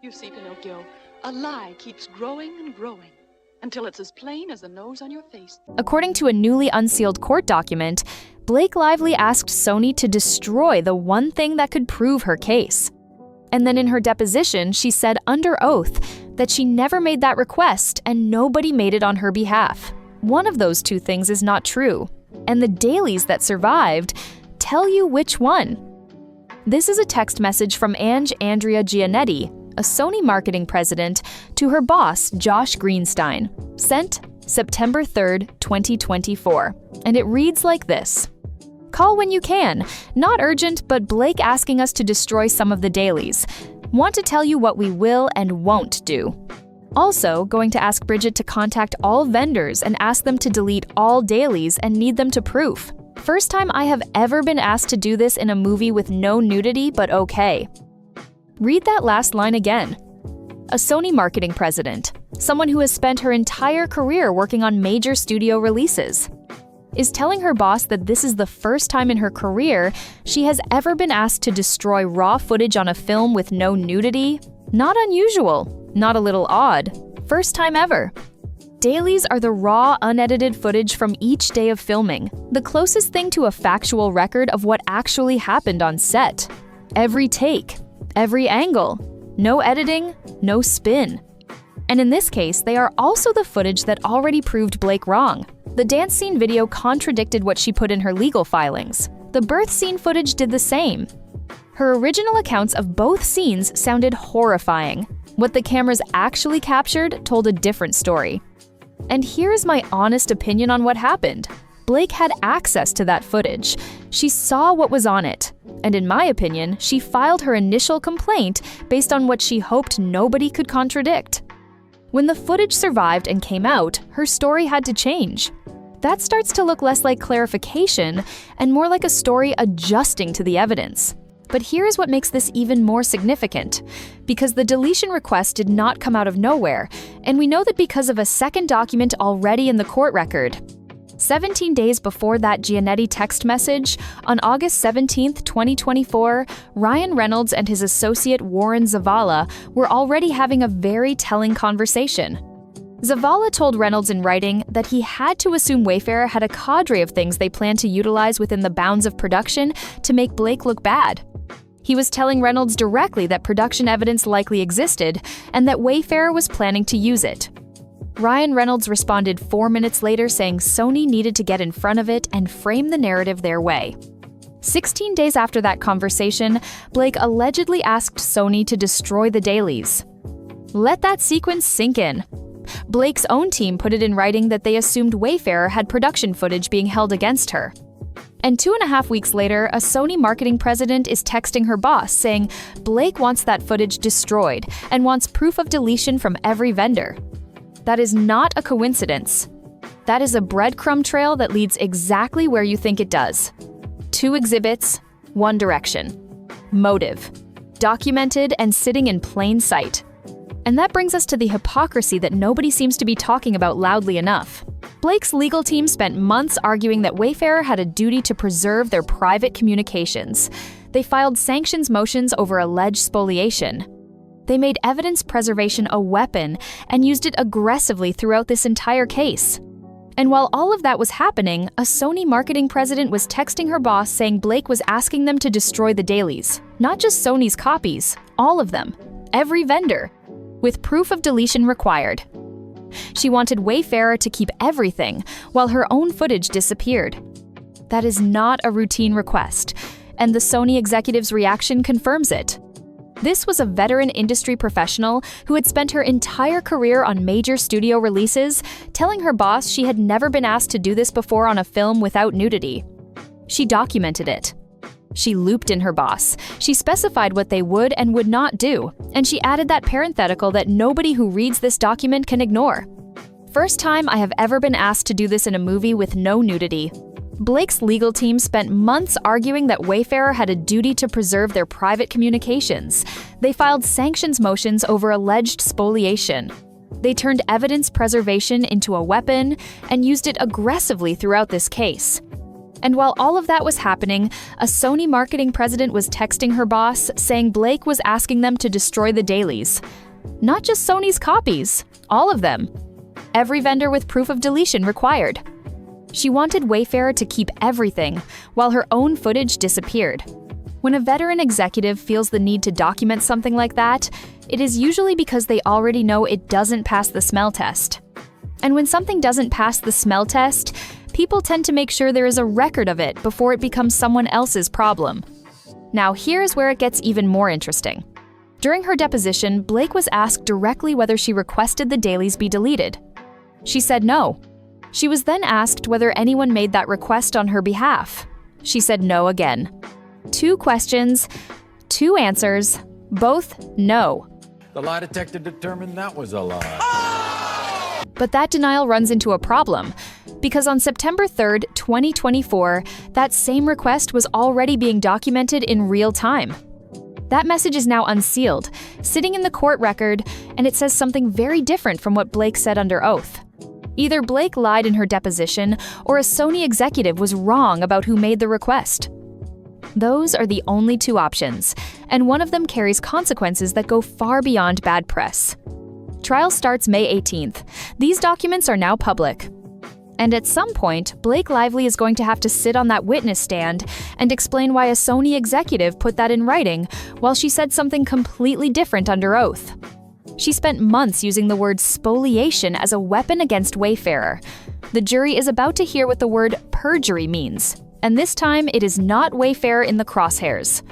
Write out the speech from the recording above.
You see, Pinocchio, a lie keeps growing and growing until it's as plain as the nose on your face. According to a newly unsealed court document, Blake Lively asked Sony to destroy the one thing that could prove her case. And then in her deposition, she said under oath that she never made that request and nobody made it on her behalf. One of those two things is not true, and the dailies that survived tell you which one. This is a text message from Andrea Giannetti, a Sony marketing president, to her boss, Josh Greenstein, sent September 3rd, 2024, and it reads like this. Call when you can. Not urgent, but Blake asking us to destroy some of the dailies. Want to tell you what we will and won't do. Also, going to ask Bridget to contact all vendors and ask them to delete all dailies and need them to proof. First time I have ever been asked to do this in a movie with no nudity, but okay. Read that last line again. A Sony marketing president, someone who has spent her entire career working on major studio releases, is telling her boss that this is the first time in her career she has ever been asked to destroy raw footage on a film with no nudity? Not unusual, not a little odd. First time ever. Dailies are the raw, unedited footage from each day of filming, the closest thing to a factual record of what actually happened on set. Every take, every angle, no editing, no spin. And in this case, they are also the footage that already proved Blake wrong. The dance scene video contradicted what she put in her legal filings. The birth scene footage did the same. Her original accounts of both scenes sounded horrifying. What the cameras actually captured told a different story. And here's my honest opinion on what happened. Blake had access to that footage. She saw what was on it. And in my opinion, she filed her initial complaint based on what she hoped nobody could contradict. When the footage survived and came out, her story had to change. That starts to look less like clarification and more like a story adjusting to the evidence. But here's what makes this even more significant. Because the deletion request did not come out of nowhere, and we know that because of a second document already in the court record. 17 days before that Giannetti text message, on August 17, 2024, Ryan Reynolds and his associate Warren Zavala were already having a very telling conversation. Zavala told Reynolds in writing that he had to assume Wayfarer had a cadre of things they planned to utilize within the bounds of production to make Blake look bad. He was telling Reynolds directly that production evidence likely existed and that Wayfarer was planning to use it. Ryan Reynolds responded 4 minutes later saying Sony needed to get in front of it and frame the narrative their way. 16 days after that conversation, Blake allegedly asked Sony to destroy the dailies. Let that sequence sink in. Blake's own team put it in writing that they assumed Wayfarer had production footage being held against her. And 2.5 weeks later, a Sony marketing president is texting her boss saying Blake wants that footage destroyed and wants proof of deletion from every vendor. That is not a coincidence. That is a breadcrumb trail that leads exactly where you think it does. 2 exhibits, 1 direction. Motive. Documented and sitting in plain sight. And that brings us to the hypocrisy that nobody seems to be talking about loudly enough. Blake's legal team spent months arguing that Wayfarer had a duty to preserve their private communications. They filed sanctions motions over alleged spoliation. They made evidence preservation a weapon and used it aggressively throughout this entire case. And while all of that was happening, a Sony marketing president was texting her boss saying Blake was asking them to destroy the dailies. Not just Sony's copies, all of them. Every vendor. With proof of deletion required. She wanted Wayfarer to keep everything, while her own footage disappeared. That is not a routine request, and the Sony executive's reaction confirms it. This was a veteran industry professional who had spent her entire career on major studio releases, telling her boss she had never been asked to do this before on a film without nudity. She documented it. She looped in her boss. She specified what they would and would not do, and she added that parenthetical that nobody who reads this document can ignore. First time I have ever been asked to do this in a movie with no nudity. Blake's legal team spent months arguing that Wayfarer had a duty to preserve their private communications. They filed sanctions motions over alleged spoliation. They turned evidence preservation into a weapon and used it aggressively throughout this case. And while all of that was happening, a Sony marketing president was texting her boss saying Blake was asking them to destroy the dailies. Not just Sony's copies, all of them. Every vendor with proof of deletion required. She wanted Wayfarer to keep everything, while her own footage disappeared. When a veteran executive feels the need to document something like that, it is usually because they already know it doesn't pass the smell test. And when something doesn't pass the smell test, people tend to make sure there is a record of it before it becomes someone else's problem. Now here's where it gets even more interesting. During her deposition, Blake was asked directly whether she requested the dailies be deleted. She said no. She was then asked whether anyone made that request on her behalf. She said no again. 2 questions, 2 answers, both no. The lie detector determined that was a lie. But that denial runs into a problem, because on September 3rd, 2024, that same request was already being documented in real time. That message is now unsealed, sitting in the court record, and it says something very different from what Blake said under oath. Either Blake lied in her deposition, or a Sony executive was wrong about who made the request. Those are the only 2 options, and one of them carries consequences that go far beyond bad press. Trial starts May 18th. These documents are now public. And at some point, Blake Lively is going to have to sit on that witness stand and explain why a Sony executive put that in writing while she said something completely different under oath. She spent months using the word spoliation as a weapon against Wayfarer. The jury is about to hear what the word perjury means. And this time, it is not Wayfarer in the crosshairs.